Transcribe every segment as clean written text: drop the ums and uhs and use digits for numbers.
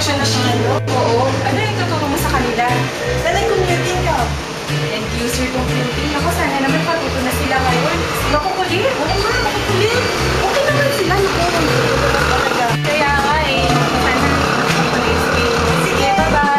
introduction na siya. Oo. Ano yung tuturo mo sa kanila? Sanay commuting ka. End user computing. Ako, sana naman patuto na sila ngayon. Makukulit. Oo nga, makukulit. Okay naman sila. Kaya nga eh. Sana makukulit. Sige, bye-bye.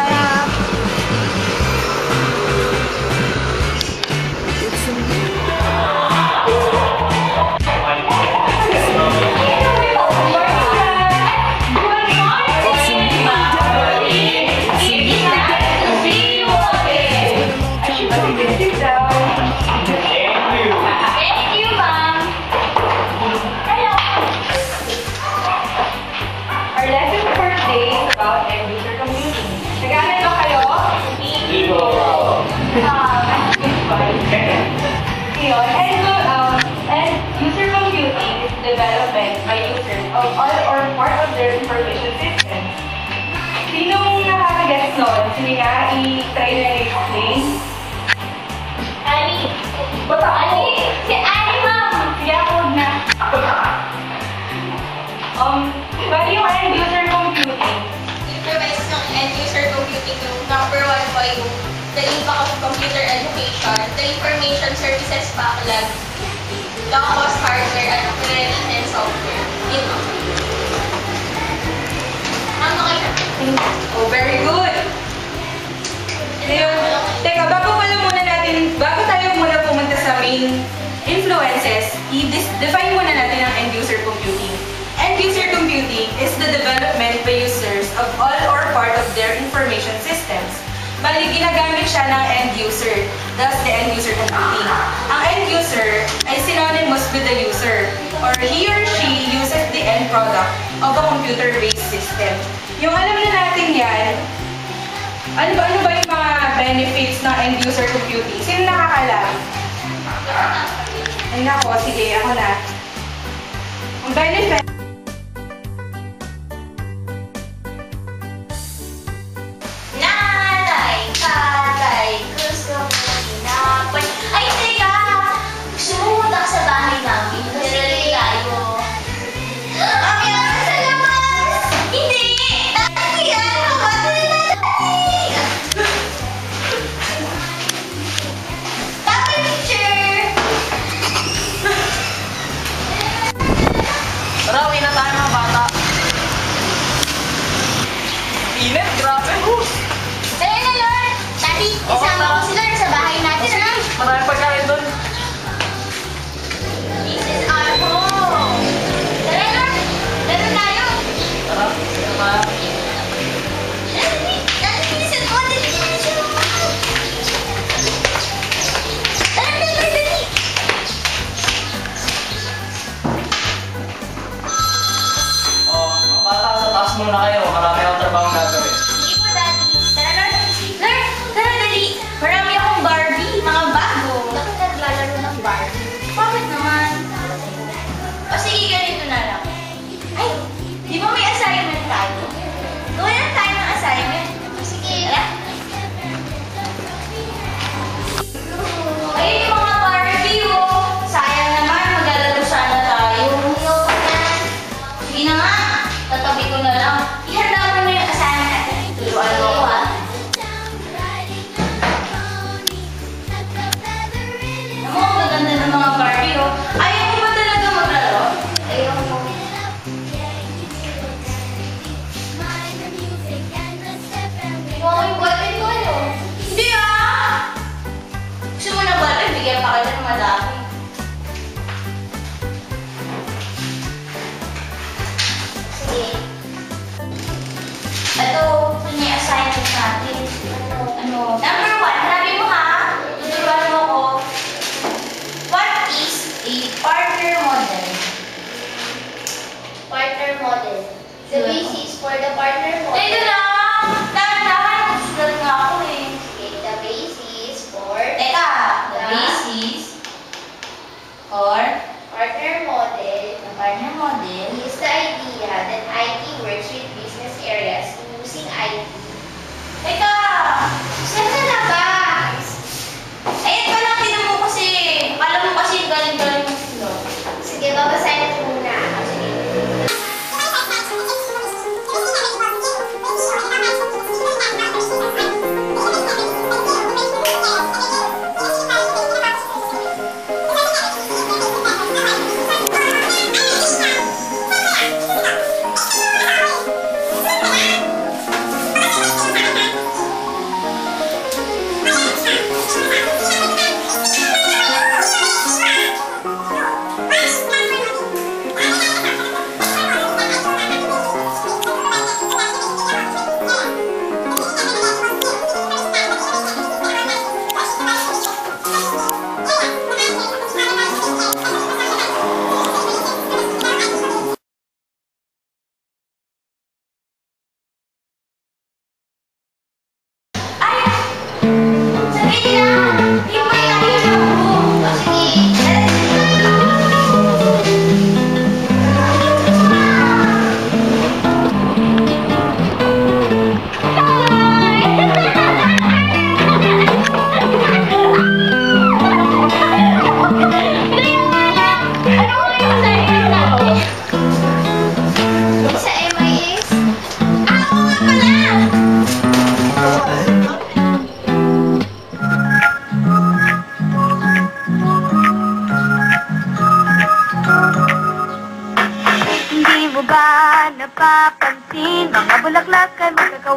User computing is development by users of all or part of their information systems. Sinong nakakagets nun? Sige nga, i-try na i-explain. Annie! Bata ako! Si Annie, ma'am! Sige ako na. Bali yung end-user computing. Improvise ng end-user computing yung number 1 po yung the impact of computer education, the information services backlog, low-cost hardware, and operating and software. Yun po. Ano kayo? Oh, very good. Ngayon, teka, bago tayo muna pumunta sa main influences, i-define muna natin ang end-user computing. End-user computing is the development by users of all or part of their information systems. Bali, ginagamit siya ng end-user, thus the end-user computing. Ang end-user ay synonymous with the user, or he or she uses the end product of a computer-based system. Yung alam na natin yan, ano ba yung mga benefits ng end-user computing? Sino nakakalam? Ay nako, sige, ako na. Ang benefit, Ay, teka! Gusto mo punta sa bahay namin? Nalilay tayo. Mami, salamat! Hindi! Kaya, Happy picture! Tara, uwi na tayo mga bata. Init, grabe. Tara na, Lord! Daddy, isama ko sila sa bahay natin, ha? Maraming pagkain doon. This is our home! Tara, Lord! Laro tayo! Tara, tara. Daddy, bilisan mo! Daddy, bilisan mo! Tara, Daddy! Oh, bata, sa taas muna kayo. Marami akong trabaho gagawin. Sige po, Daddy. Tara, Lord! Lord! Tara, Daddy! Marami akong Barbie, mga bago. Bakit naglalaro ng Barbie? Bakit naman? O sige, ganito na lang. Ay, di ba may assignment tayo? Gawin lang tayo ng assignment. Sige. Tara. Ayun yung mga Barbie, oh. Sayang naman, maglalaro sana tayo. Sige na nga, tatabi ko na lang. Ihanda mo na yung assignment natin. Turuan mo ko, ha? Naku, ang gaganda ng mga Barbie, oh. Ayaw mo ba talaga maglaro? Ayaw mo. Ikaw ang yung ballpen ko, ano? Hindi, ah! Gusto mo ng ballpen, bigyan pa kita ng madami. Sige. Ito, may assignment natin. Ano? Number 1, sabi mo ha? Tuturuan mo ko. What is a partner model? Partner model. The basis for the partner model. Ito lang! Dahan-dahan, susunod nga ako eh. Okay, the basis for Teka, the basis for partner model the partner model is the idea that IT works with business areas using IT. Teka! Saan ka na ba? Ayun pa lang, tinan mo kasi. Alam mo kasi galing-galing mo sila. Sige, babasahin ko muna. Sige.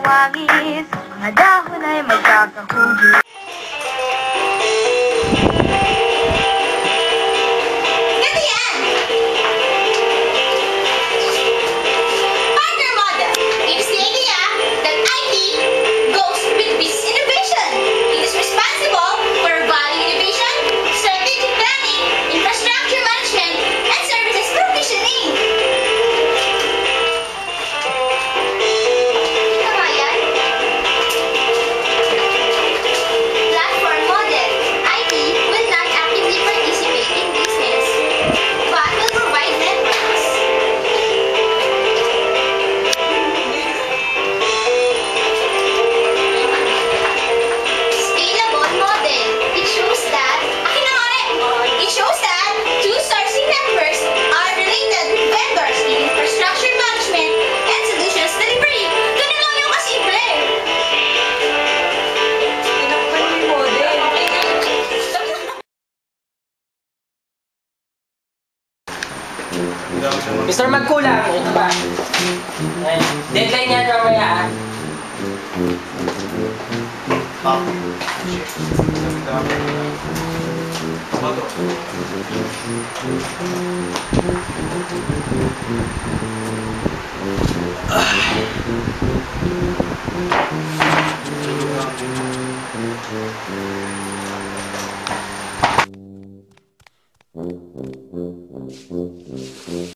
buwangis, mga dahon ay magkakahugis. Ganito yan! Partner model. It is the idea that IT goes with business innovation. It is responsible for value innovation, strategic planning, infrastructure management, and services provisioning. Tama yan? Platform model. IT will not actively participate in business, but will provide networks. Scalable model. It shows that, akin na nga rin. It shows that two sourcing networks are related with vendors in infrastructure management and solutions delivery. Ganun lang yung kasimple. Tinakpan mo yung model. Mr. Magkulang, ito ba? Ayan. Deadline yan mamaya ah.